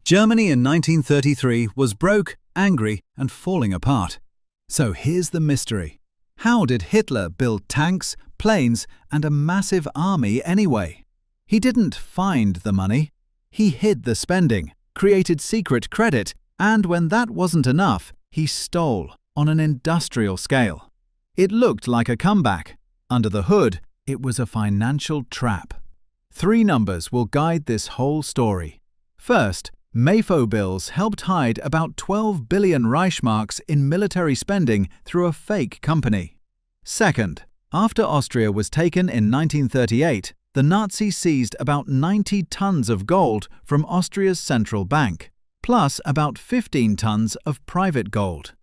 Germany in 1933 was broke, angry, and falling apart. So here's the mystery. How did Hitler build tanks, planes, and a massive army anyway? He didn't find the money. He hid the spending, created secret credit, and when that wasn't enough, he stole on an industrial scale. It looked like a comeback. Under the hood, it was a financial trap. 3 numbers will guide this whole story. First, Mefo bills helped hide about 12 billion Reichsmarks in military spending through a fake company. Second, after Austria was taken in 1938, the Nazis seized about 90 tons of gold from Austria's central bank, plus about 15 tons of private gold.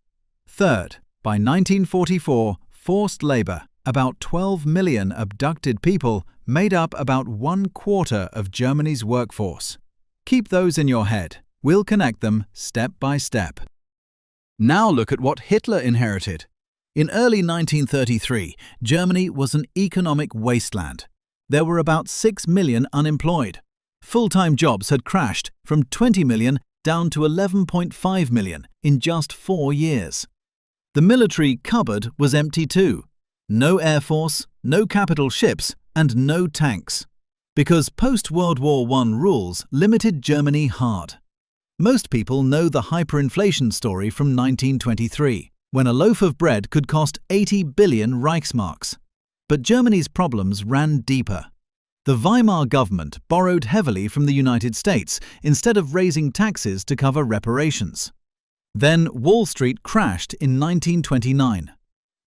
Third, by 1944, forced labor, about 12 million abducted people, made up about 1/4 of Germany's workforce. Keep those in your head. We'll connect them step by step. Now look at what Hitler inherited. In early 1933, Germany was an economic wasteland. There were about 6 million unemployed. Full-time jobs had crashed from 20 million down to 11.5 million in just 4 years. The military cupboard was empty too. No air force, no capital ships, and no tanks. Because post-World War I rules limited Germany hard. Most people know the hyperinflation story from 1923, when a loaf of bread could cost 80 billion Reichsmarks. But Germany's problems ran deeper. The Weimar government borrowed heavily from the United States instead of raising taxes to cover reparations. Then Wall Street crashed in 1929.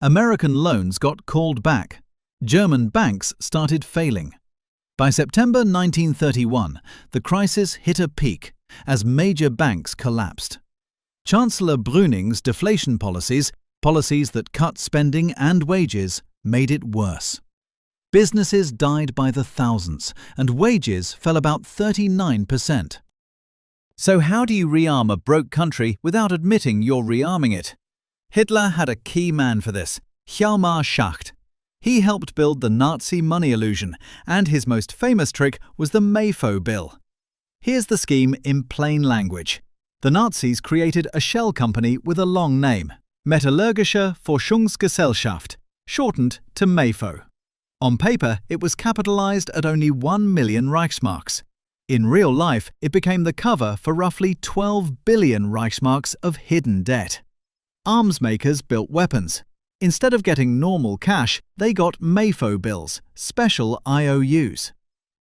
American loans got called back. German banks started failing. By September 1931, the crisis hit a peak as major banks collapsed. Chancellor Brüning's deflation policies that cut spending and wages, made it worse. Businesses died by the thousands, and wages fell about 39%. So how do you rearm a broke country without admitting you're rearming it? Hitler had a key man for this, Hjalmar Schacht. He helped build the Nazi money illusion, and his most famous trick was the Mefo bill. Here's the scheme in plain language. The Nazis created a shell company with a long name, Metallurgische Forschungsgesellschaft, shortened to Mefo. On paper, it was capitalized at only 1 million Reichsmarks. In real life, it became the cover for roughly 12 billion Reichsmarks of hidden debt. Arms makers built weapons. Instead of getting normal cash, they got Mefo bills, special IOUs.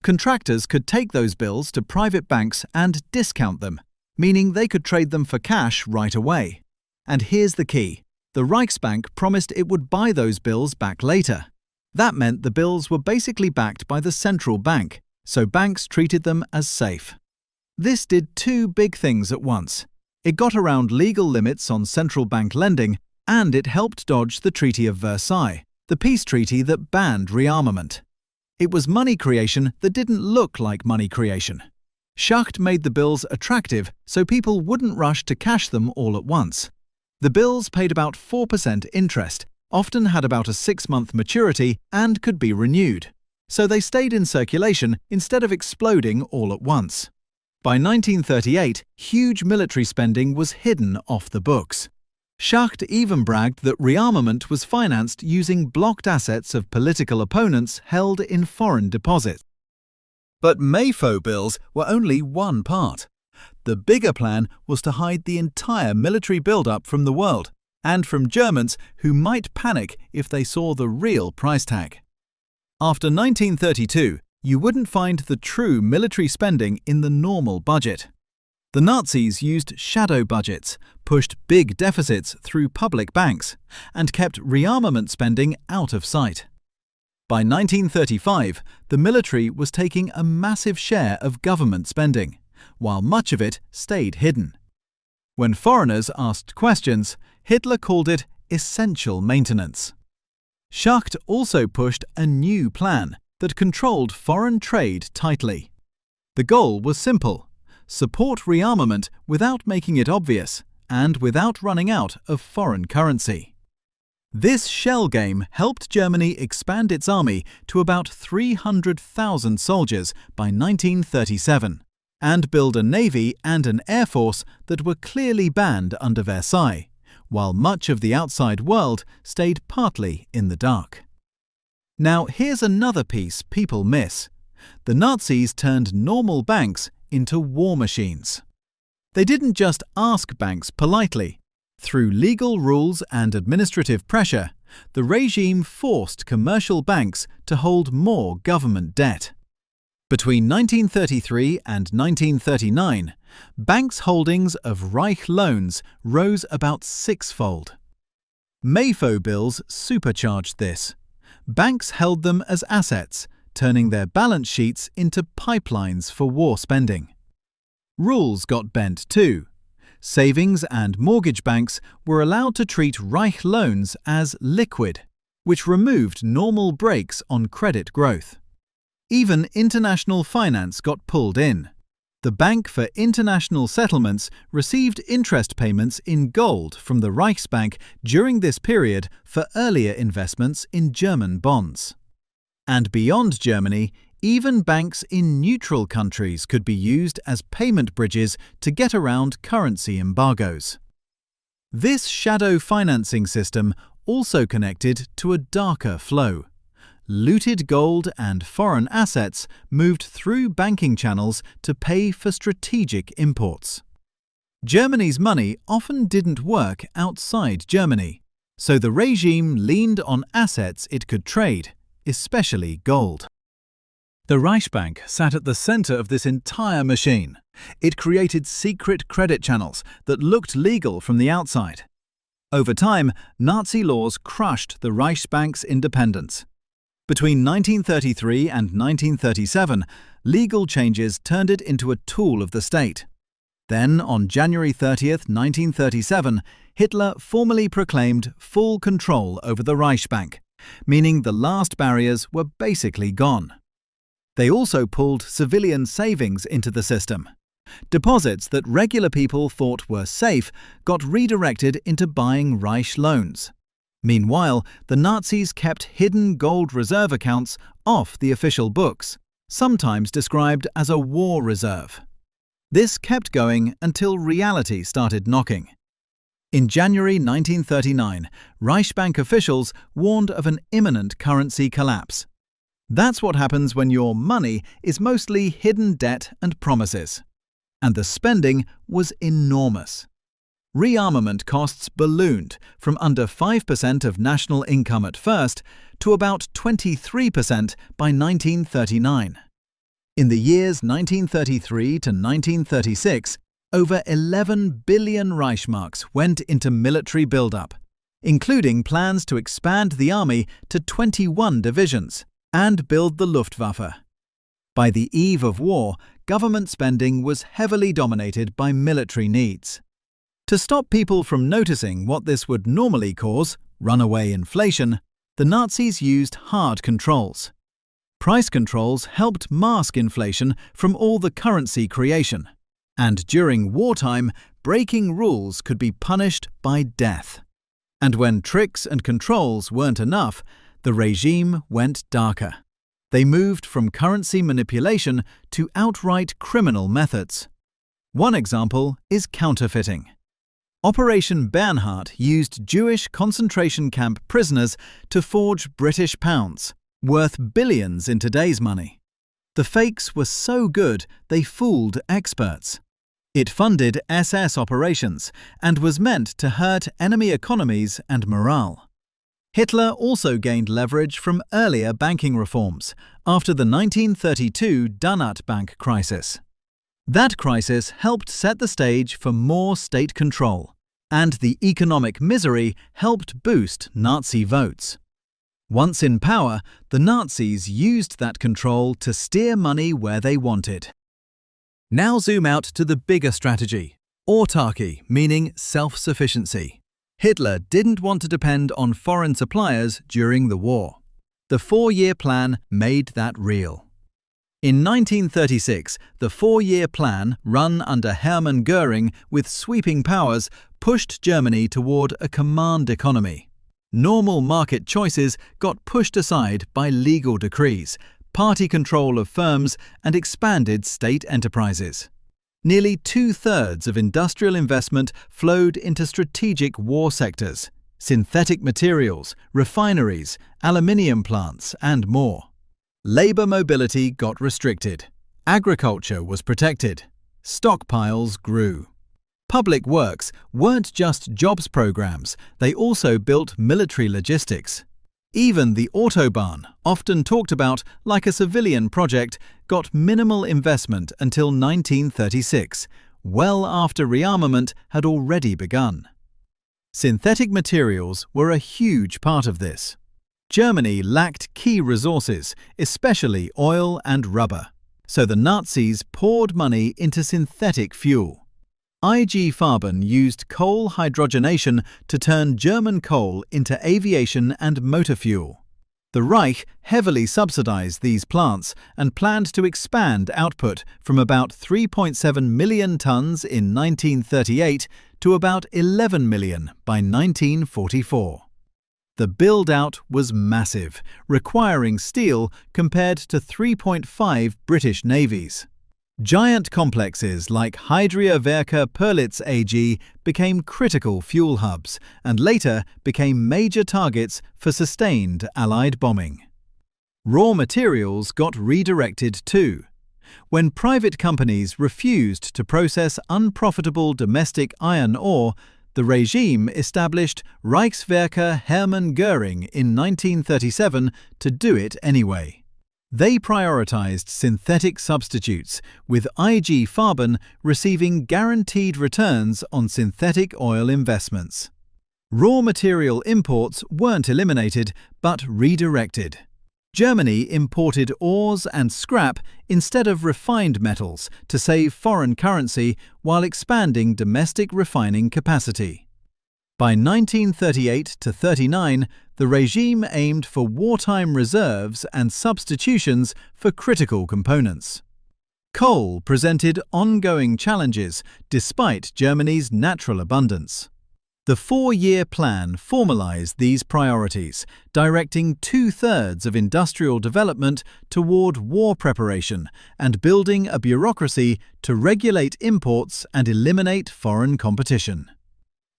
Contractors could take those bills to private banks and discount them, meaning they could trade them for cash right away. And here's the key. The Reichsbank promised it would buy those bills back later. That meant the bills were basically backed by the central bank, so banks treated them as safe. This did 2 big things at once. It got around legal limits on central bank lending, and it helped dodge the Treaty of Versailles, the peace treaty that banned rearmament. It was money creation that didn't look like money creation. Schacht made the bills attractive so people wouldn't rush to cash them all at once. The bills paid about 4% interest, often had about a 6-month maturity, and could be renewed. So they stayed in circulation instead of exploding all at once. By 1938, huge military spending was hidden off the books. Schacht even bragged that rearmament was financed using blocked assets of political opponents held in foreign deposits. But Mefo bills were only one part. The bigger plan was to hide the entire military build-up from the world, and from Germans who might panic if they saw the real price tag. After 1932, you wouldn't find the true military spending in the normal budget. The Nazis used shadow budgets, pushed big deficits through public banks, and kept rearmament spending out of sight. By 1935, the military was taking a massive share of government spending, while much of it stayed hidden. When foreigners asked questions, Hitler called it essential maintenance. Schacht also pushed a new plan that controlled foreign trade tightly. The goal was simple: support rearmament without making it obvious and without running out of foreign currency. This shell game helped Germany expand its army to about 300,000 soldiers by 1937. and build a navy and an air force that were clearly banned under Versailles, while much of the outside world stayed partly in the dark. Now here's another piece people miss. The Nazis turned normal banks into war machines. They didn't just ask banks politely. Through legal rules and administrative pressure, the regime forced commercial banks to hold more government debt. Between 1933 and 1939, banks' holdings of Reich loans rose about sixfold. Mefo bills supercharged this. Banks held them as assets, turning their balance sheets into pipelines for war spending. Rules got bent too. Savings and mortgage banks were allowed to treat Reich loans as liquid, which removed normal brakes on credit growth. Even international finance got pulled in. The Bank for International Settlements received interest payments in gold from the Reichsmark during this period for earlier investments in German bonds. And beyond Germany, even banks in neutral countries could be used as payment bridges to get around currency embargoes. This shadow financing system also connected to a darker flow. Looted gold and foreign assets moved through banking channels to pay for strategic imports. Germany's money often didn't work outside Germany, so the regime leaned on assets it could trade, especially gold. The Reichsbank sat at the center of this entire machine. It created secret credit channels that looked legal from the outside. Over time, Nazi laws crushed the Reichsbank's independence. Between 1933 and 1937, legal changes turned it into a tool of the state. Then, on January 30, 1937, Hitler formally proclaimed full control over the Reichsbank, meaning the last barriers were basically gone. They also pulled civilian savings into the system. Deposits that regular people thought were safe got redirected into buying Reich loans. Meanwhile, the Nazis kept hidden gold reserve accounts off the official books, sometimes described as a war reserve. This kept going until reality started knocking. In January 1939, Reichsbank officials warned of an imminent currency collapse. That's what happens when your money is mostly hidden debt and promises. And the spending was enormous. Rearmament costs ballooned from under 5% of national income at first to about 23% by 1939. In the years 1933 to 1936, over 11 billion Reichsmarks went into military build-up, including plans to expand the army to 21 divisions and build the Luftwaffe. By the eve of war, government spending was heavily dominated by military needs. To stop people from noticing what this would normally cause, runaway inflation, the Nazis used hard controls. Price controls helped mask inflation from all the currency creation, and during wartime, breaking rules could be punished by death. And when tricks and controls weren't enough, the regime went darker. They moved from currency manipulation to outright criminal methods. One example is counterfeiting. Operation Bernhard used Jewish concentration camp prisoners to forge British pounds, worth billions in today's money. The fakes were so good they fooled experts. It funded SS operations and was meant to hurt enemy economies and morale. Hitler also gained leverage from earlier banking reforms after the 1932 Donut Bank crisis. That crisis helped set the stage for more state control, and the economic misery helped boost Nazi votes. Once in power, the Nazis used that control to steer money where they wanted. Now zoom out to the bigger strategy: autarky, meaning self-sufficiency. Hitler didn't want to depend on foreign suppliers during the war. The 4-year plan made that real. In 1936, the 4-year plan, run under Hermann Göring with sweeping powers, pushed Germany toward a command economy. Normal market choices got pushed aside by legal decrees, party control of firms, and expanded state enterprises. Nearly 2/3 of industrial investment flowed into strategic war sectors: synthetic materials, refineries, aluminium plants, and more. Labor mobility got restricted. Agriculture was protected. Stockpiles grew. Public works weren't just jobs programs, they also built military logistics. Even the Autobahn, often talked about like a civilian project, got minimal investment until 1936, well after rearmament had already begun. Synthetic materials were a huge part of this. Germany lacked key resources, especially oil and rubber, so the Nazis poured money into synthetic fuel. IG Farben used coal hydrogenation to turn German coal into aviation and motor fuel. The Reich heavily subsidized these plants and planned to expand output from about 3.7 million tons in 1938 to about 11 million by 1944. The build-out was massive, requiring steel compared to 3.5 British navies. Giant complexes like Hydria-Werke Perlitz AG became critical fuel hubs and later became major targets for sustained Allied bombing. Raw materials got redirected too. When private companies refused to process unprofitable domestic iron ore, the regime established Reichswerke Hermann Göring in 1937 to do it anyway. They prioritized synthetic substitutes, with IG Farben receiving guaranteed returns on synthetic oil investments. Raw material imports weren't eliminated, but redirected. Germany imported ores and scrap instead of refined metals to save foreign currency while expanding domestic refining capacity. By 1938–39, the regime aimed for wartime reserves and substitutions for critical components. Coal presented ongoing challenges despite Germany's natural abundance. The 4-year plan formalized these priorities, directing 2/3 of industrial development toward war preparation and building a bureaucracy to regulate imports and eliminate foreign competition.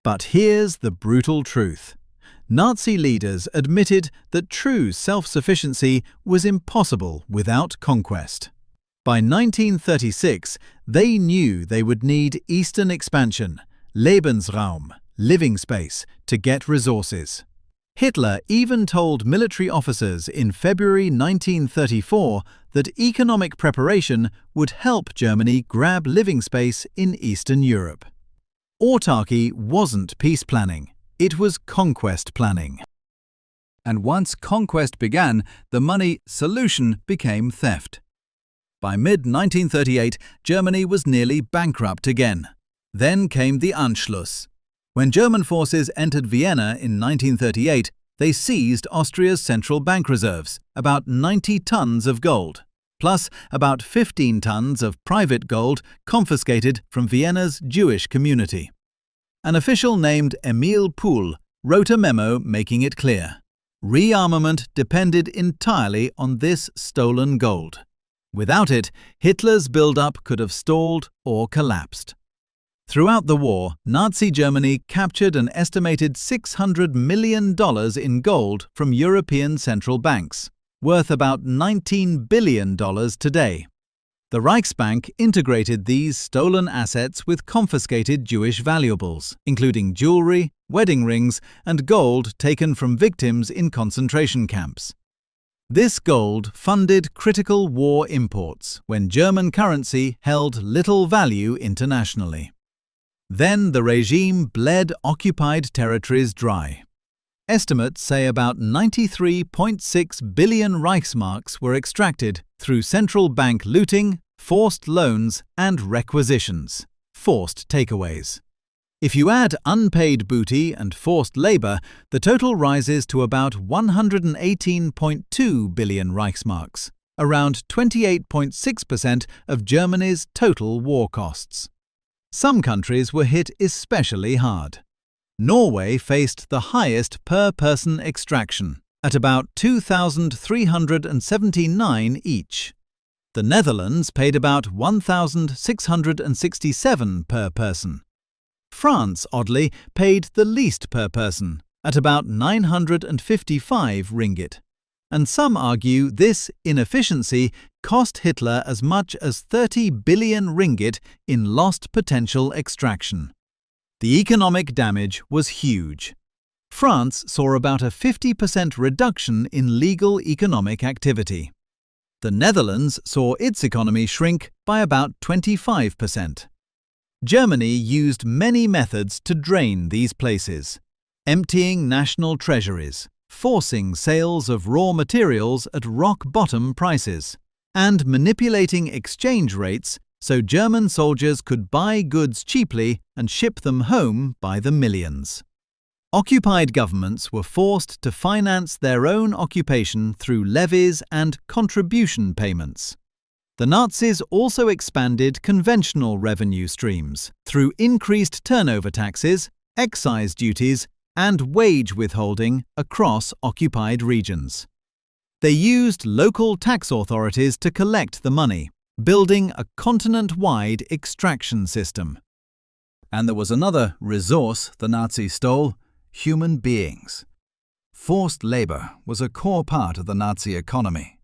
But here's the brutal truth. Nazi leaders admitted that true self-sufficiency was impossible without conquest. By 1936, they knew they would need eastern expansion, Lebensraum, living space, to get resources. Hitler even told military officers in February 1934 that economic preparation would help Germany grab living space in Eastern Europe. Autarky wasn't peace planning, it was conquest planning. And once conquest began, the money solution became theft. By mid-1938, Germany was nearly bankrupt again. Then came the Anschluss. When German forces entered Vienna in 1938, they seized Austria's central bank reserves, about 90 tons of gold, plus about 15 tons of private gold confiscated from Vienna's Jewish community. An official named Emil Pohl wrote a memo making it clear: rearmament depended entirely on this stolen gold. Without it, Hitler's build-up could have stalled or collapsed. Throughout the war, Nazi Germany captured an estimated $600 million in gold from European central banks, worth about $19 billion today. The Reichsbank integrated these stolen assets with confiscated Jewish valuables, including jewelry, wedding rings, and gold taken from victims in concentration camps. This gold funded critical war imports when German currency held little value internationally. Then the regime bled occupied territories dry. Estimates say about 93.6 billion Reichsmarks were extracted through central bank looting, forced loans, and requisitions, forced takeaways. If you add unpaid booty and forced labor, the total rises to about 118.2 billion Reichsmarks, around 28.6% of Germany's total war costs. Some countries were hit especially hard. Norway faced the highest per-person extraction, at about 2,379 each. The Netherlands paid about 1,667 per person. France, oddly, paid the least per person, at about 955 ringgit. And some argue this inefficiency cost Hitler as much as 30 billion ringgit in lost potential extraction. The economic damage was huge. France saw about a 50% reduction in legal economic activity. The Netherlands saw its economy shrink by about 25%. Germany used many methods to drain these places, emptying national treasuries, forcing sales of raw materials at rock-bottom prices, and manipulating exchange rates so German soldiers could buy goods cheaply and ship them home by the millions. Occupied governments were forced to finance their own occupation through levies and contribution payments. The Nazis also expanded conventional revenue streams through increased turnover taxes, excise duties, and wage withholding across occupied regions. They used local tax authorities to collect the money, building a continent-wide extraction system. And there was another resource the Nazis stole: human beings. Forced labor was a core part of the Nazi economy.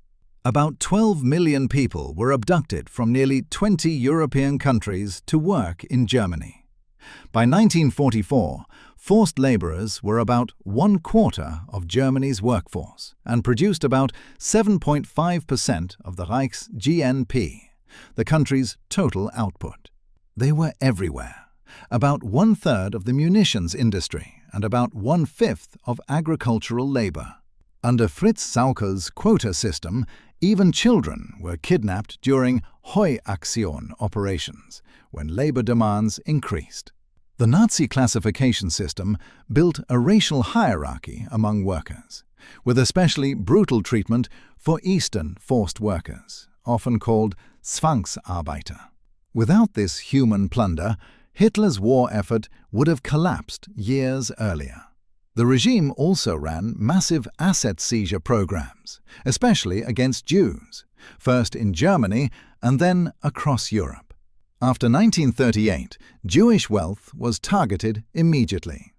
About 12 million people were abducted from nearly 20 European countries to work in Germany. By 1944, forced laborers were about 1/4 of Germany's workforce and produced about 7.5% of the Reich's GNP, the country's total output. They were everywhere, about 1/3 of the munitions industry and about 1/5 of agricultural labor. Under Fritz Sauckel's quota system, even children were kidnapped during Heuaktion operations, when labor demands increased. The Nazi classification system built a racial hierarchy among workers, with especially brutal treatment for Eastern forced workers, often called Zwangsarbeiter. Without this human plunder, Hitler's war effort would have collapsed years earlier. The regime also ran massive asset seizure programs, especially against Jews, first in Germany and then across Europe. After 1938, Jewish wealth was targeted immediately.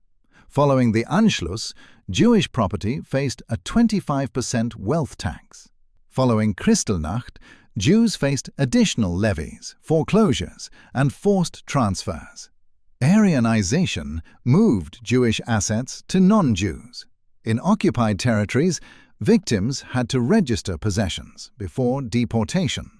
Following the Anschluss, Jewish property faced a 25% wealth tax. Following Kristallnacht, Jews faced additional levies, foreclosures, and forced transfers. Aryanization moved Jewish assets to non-Jews. In occupied territories, victims had to register possessions before deportation.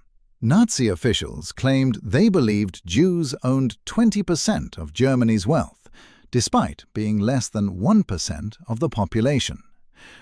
Nazi officials claimed they believed Jews owned 20% of Germany's wealth, despite being less than 1% of the population,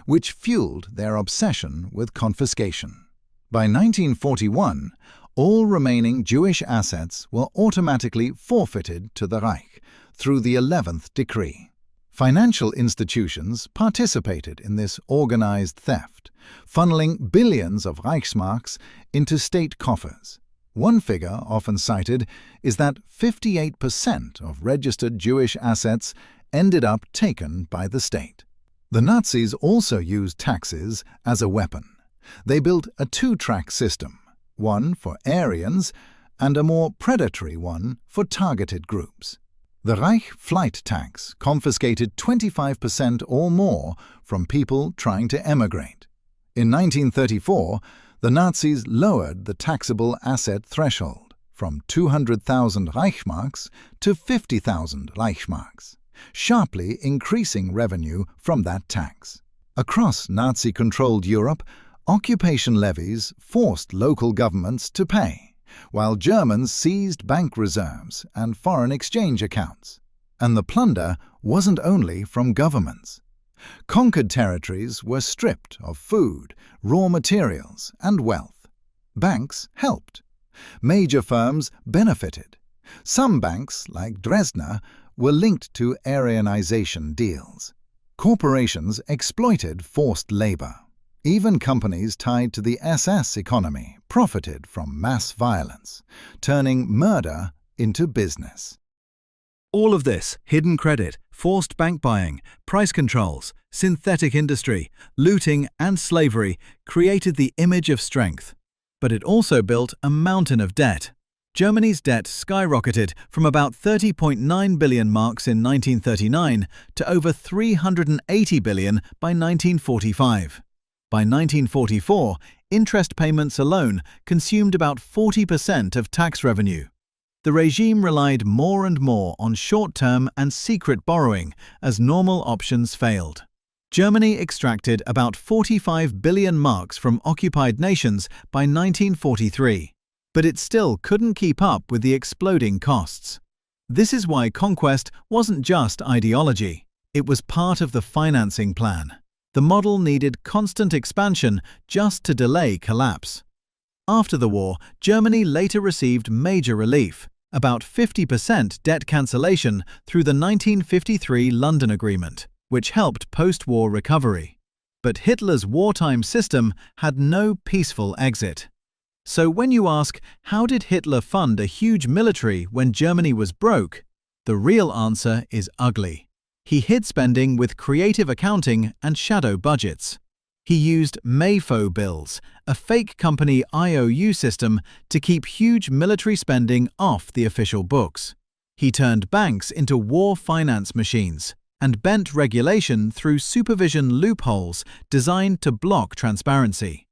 which fueled their obsession with confiscation. By 1941, all remaining Jewish assets were automatically forfeited to the Reich through the 11th decree. Financial institutions participated in this organized theft, funneling billions of Reichsmarks into state coffers. One figure often cited is that 58% of registered Jewish assets ended up taken by the state. The Nazis also used taxes as a weapon. They built a two-track system, one for Aryans and a more predatory one for targeted groups. The Reich flight tax confiscated 25% or more from people trying to emigrate. In 1934, the Nazis lowered the taxable asset threshold from 200,000 Reichsmarks to 50,000 Reichsmarks, sharply increasing revenue from that tax. Across Nazi-controlled Europe, occupation levies forced local governments to pay, while Germans seized bank reserves and foreign exchange accounts. And the plunder wasn't only from governments. Conquered territories were stripped of food, raw materials, and wealth. Banks helped. Major firms benefited. Some banks, like Dresdner, were linked to Aryanization deals. Corporations exploited forced labor. Even companies tied to the SS economy profited from mass violence, turning murder into business. All of this, hidden credit, forced bank buying, price controls, synthetic industry, looting and slavery, created the image of strength. But it also built a mountain of debt. Germany's debt skyrocketed from about 30.9 billion marks in 1939 to over 380 billion by 1945. By 1944, interest payments alone consumed about 40% of tax revenue. The regime relied more and more on short-term and secret borrowing as normal options failed. Germany extracted about 45 billion marks from occupied nations by 1943, but it still couldn't keep up with the exploding costs. This is why conquest wasn't just ideology, it was part of the financing plan. The model needed constant expansion just to delay collapse. After the war, Germany later received major relief, about 50% debt cancellation through the 1953 London Agreement, which helped post-war recovery. But Hitler's wartime system had no peaceful exit. So when you ask, how did Hitler fund a huge military when Germany was broke? The real answer is ugly. He hid spending with creative accounting and shadow budgets. He used Mefo bills, a fake company IOU system, to keep huge military spending off the official books. He turned banks into war finance machines and bent regulation through supervision loopholes designed to block transparency.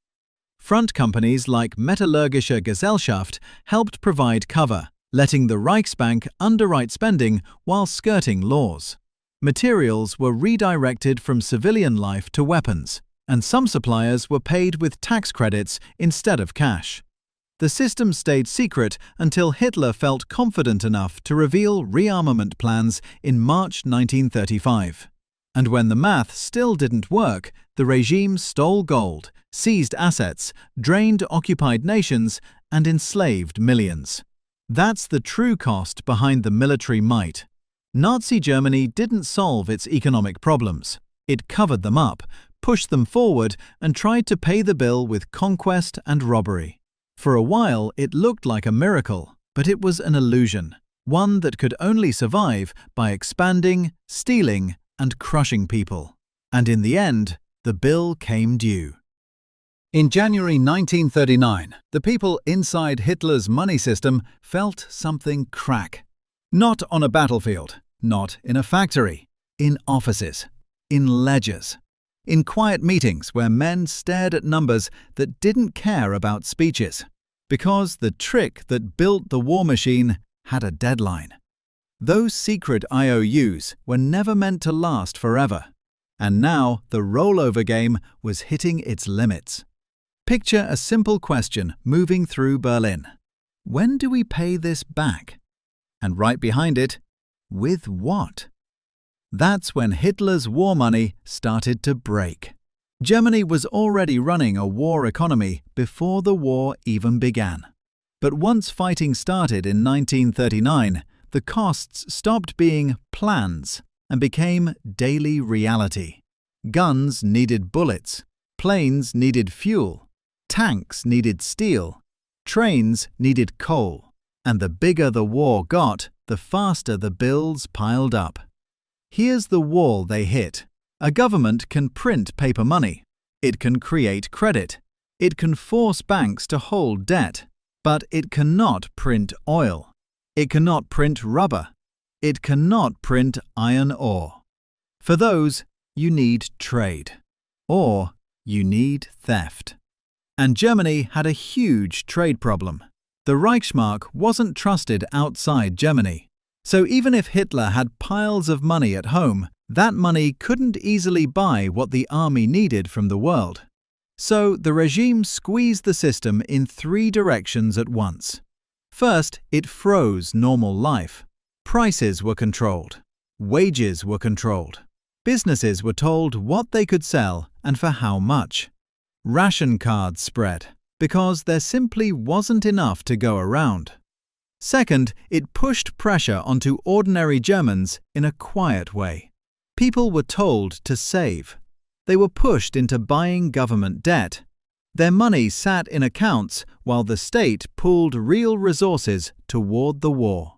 Front companies like Metallurgische Gesellschaft helped provide cover, letting the Reichsbank underwrite spending while skirting laws. Materials were redirected from civilian life to weapons, and some suppliers were paid with tax credits instead of cash. The system stayed secret until Hitler felt confident enough to reveal rearmament plans in March 1935. And when the math still didn't work, the regime stole gold, seized assets, drained occupied nations, and enslaved millions. That's the true cost behind the military might. Nazi Germany didn't solve its economic problems. It covered them up, pushed them forward, and tried to pay the bill with conquest and robbery. For a while, it looked like a miracle, but it was an illusion, one that could only survive by expanding, stealing, and crushing people. And in the end, the bill came due. In January 1939, the people inside Hitler's money system felt something crack. Not on a battlefield, not in a factory, in offices, in ledgers, in quiet meetings where men stared at numbers that didn't care about speeches, because the trick that built the war machine had a deadline. Those secret IOUs were never meant to last forever, and now the rollover game was hitting its limits. Picture a simple question moving through Berlin. When do we pay this back? And right behind it, with what? That's when Hitler's war money started to break. Germany was already running a war economy before the war even began. But once fighting started in 1939, the costs stopped being plans and became daily reality. Guns needed bullets, planes needed fuel, tanks needed steel, trains needed coal. And the bigger the war got, the faster the bills piled up. Here's the wall they hit. A government can print paper money. It can create credit. It can force banks to hold debt. But it cannot print oil. It cannot print rubber. It cannot print iron ore. For those, you need trade. Or you need theft. And Germany had a huge trade problem. The Reichsmark wasn't trusted outside Germany. So even if Hitler had piles of money at home, that money couldn't easily buy what the army needed from the world. So the regime squeezed the system in three directions at once. First, it froze normal life. Prices were controlled. Wages were controlled. Businesses were told what they could sell and for how much. Ration cards spread, because there simply wasn't enough to go around. Second, it pushed pressure onto ordinary Germans in a quiet way. People were told to save. They were pushed into buying government debt. Their money sat in accounts while the state pooled real resources toward the war.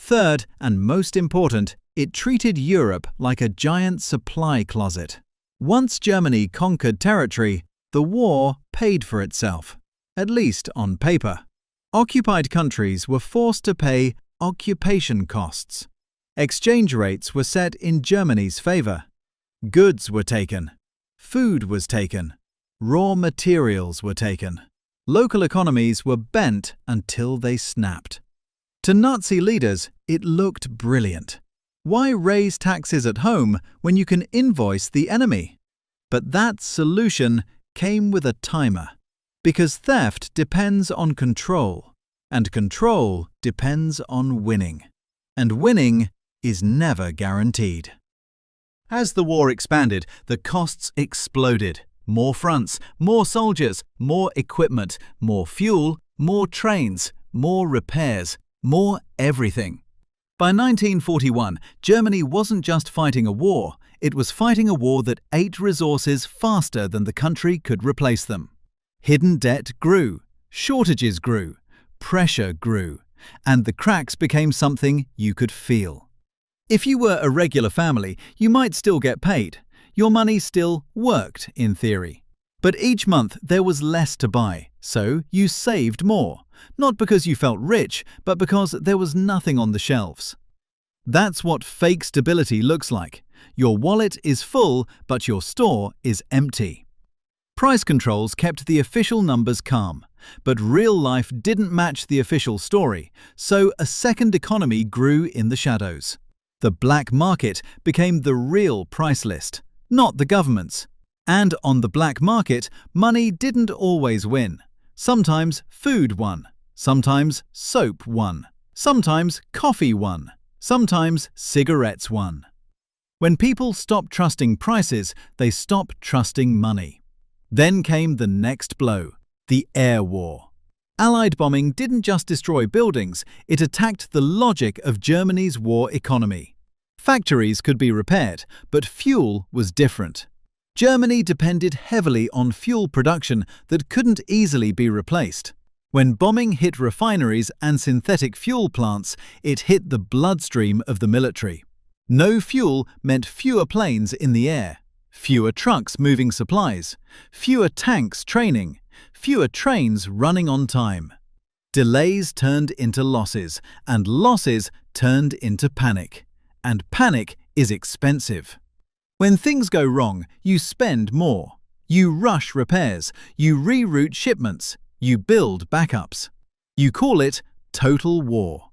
Third, and most important, it treated Europe like a giant supply closet. Once Germany conquered territory, the war paid for itself, at least on paper. Occupied countries were forced to pay occupation costs. Exchange rates were set in Germany's favor. Goods were taken. Food was taken. Raw materials were taken. Local economies were bent until they snapped. To Nazi leaders, it looked brilliant. Why raise taxes at home when you can invoice the enemy? But that solution came with a timer. Because theft depends on control, and control depends on winning. And winning is never guaranteed. As the war expanded, the costs exploded. More fronts, more soldiers, more equipment, more fuel, more trains, more repairs, more everything. By 1941, Germany wasn't just fighting a war, it was fighting a war that ate resources faster than the country could replace them. Hidden debt grew, shortages grew, pressure grew, and the cracks became something you could feel. If you were a regular family, you might still get paid. Your money still worked, in theory. But each month there was less to buy, so you saved more. Not because you felt rich, but because there was nothing on the shelves. That's what fake stability looks like. Your wallet is full, but your store is empty. Price controls kept the official numbers calm, but real life didn't match the official story, so a second economy grew in the shadows. The black market became the real price list, not the government's. And on the black market, money didn't always win. Sometimes food won. Sometimes soap won. Sometimes coffee won. Sometimes cigarettes won. When people stopped trusting prices, they stopped trusting money. Then came the next blow, the air war. Allied bombing didn't just destroy buildings, it attacked the logic of Germany's war economy. Factories could be repaired, but fuel was different. Germany depended heavily on fuel production that couldn't easily be replaced. When bombing hit refineries and synthetic fuel plants, it hit the bloodstream of the military. No fuel meant fewer planes in the air, fewer trucks moving supplies, fewer tanks training, fewer trains running on time. Delays turned into losses, and losses turned into panic. And panic is expensive. When things go wrong, you spend more. You rush repairs, you reroute shipments, you build backups. You call it total war.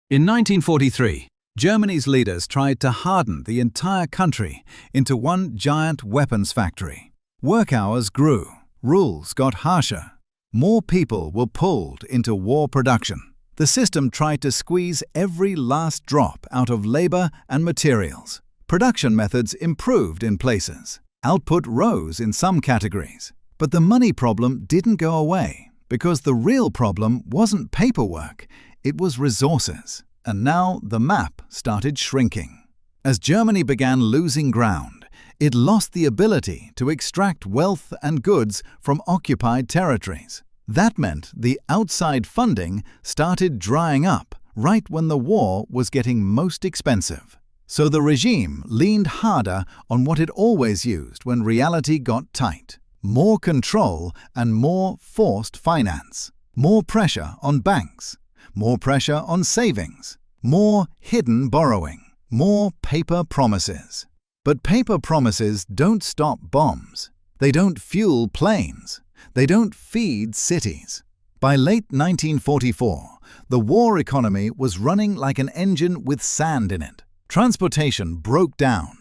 In 1943, Germany's leaders tried to harden the entire country into one giant weapons factory. Work hours grew, rules got harsher. More people were pulled into war production. The system tried to squeeze every last drop out of labor and materials. Production methods improved in places. Output rose in some categories. But the money problem didn't go away, because the real problem wasn't paperwork, it was resources. And now the map started shrinking. As Germany began losing ground, it lost the ability to extract wealth and goods from occupied territories. That meant the outside funding started drying up right when the war was getting most expensive. So the regime leaned harder on what it always used when reality got tight. More control and more forced finance. More pressure on banks. More pressure on savings. More hidden borrowing. More paper promises. But paper promises don't stop bombs. They don't fuel planes. They don't feed cities. By late 1944, the war economy was running like an engine with sand in it. Transportation broke down.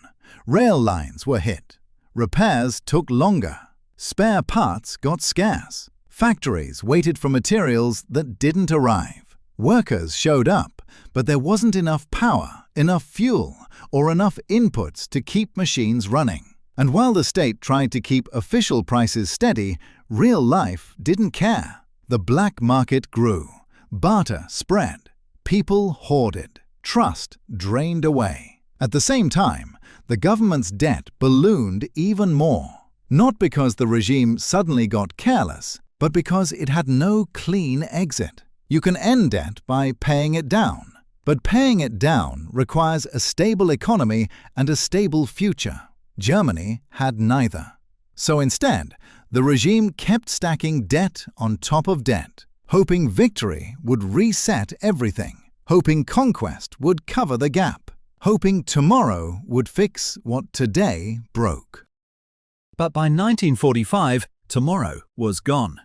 Rail lines were hit. Repairs took longer. Spare parts got scarce. Factories waited for materials that didn't arrive. Workers showed up, but there wasn't enough power, enough fuel, or enough inputs to keep machines running. And while the state tried to keep official prices steady, real life didn't care. The black market grew. Barter spread. People hoarded. Trust drained away. At the same time, the government's debt ballooned even more. Not because the regime suddenly got careless, but because it had no clean exit. You can end debt by paying it down. But paying it down requires a stable economy and a stable future. Germany had neither. So instead, the regime kept stacking debt on top of debt, hoping victory would reset everything, hoping conquest would cover the gap, hoping tomorrow would fix what today broke. But by 1945, tomorrow was gone.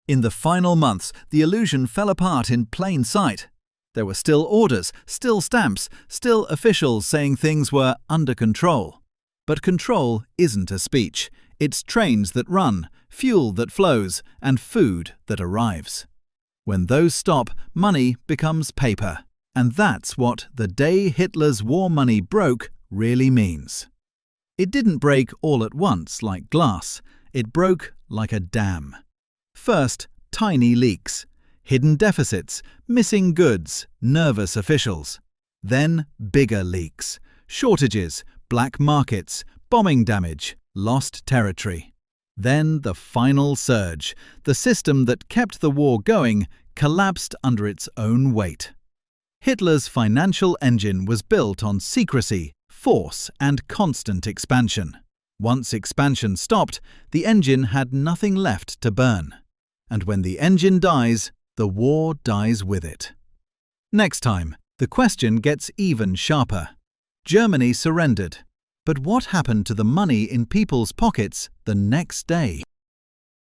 In the final months, the illusion fell apart in plain sight. There were still orders, still stamps, still officials saying things were under control. But control isn't a speech. It's trains that run, fuel that flows, and food that arrives. When those stop, money becomes paper. And that's what "the day Hitler's war money broke" really means. It didn't break all at once like glass. It broke like a dam. First, tiny leaks, hidden deficits, missing goods, nervous officials. Then bigger leaks, shortages, black markets, bombing damage, lost territory. Then the final surge. The system that kept the war going collapsed under its own weight. Hitler's financial engine was built on secrecy, force, and constant expansion. Once expansion stopped, the engine had nothing left to burn. And when the engine dies, the war dies with it. Next time, the question gets even sharper. Germany surrendered. But what happened to the money in people's pockets the next day?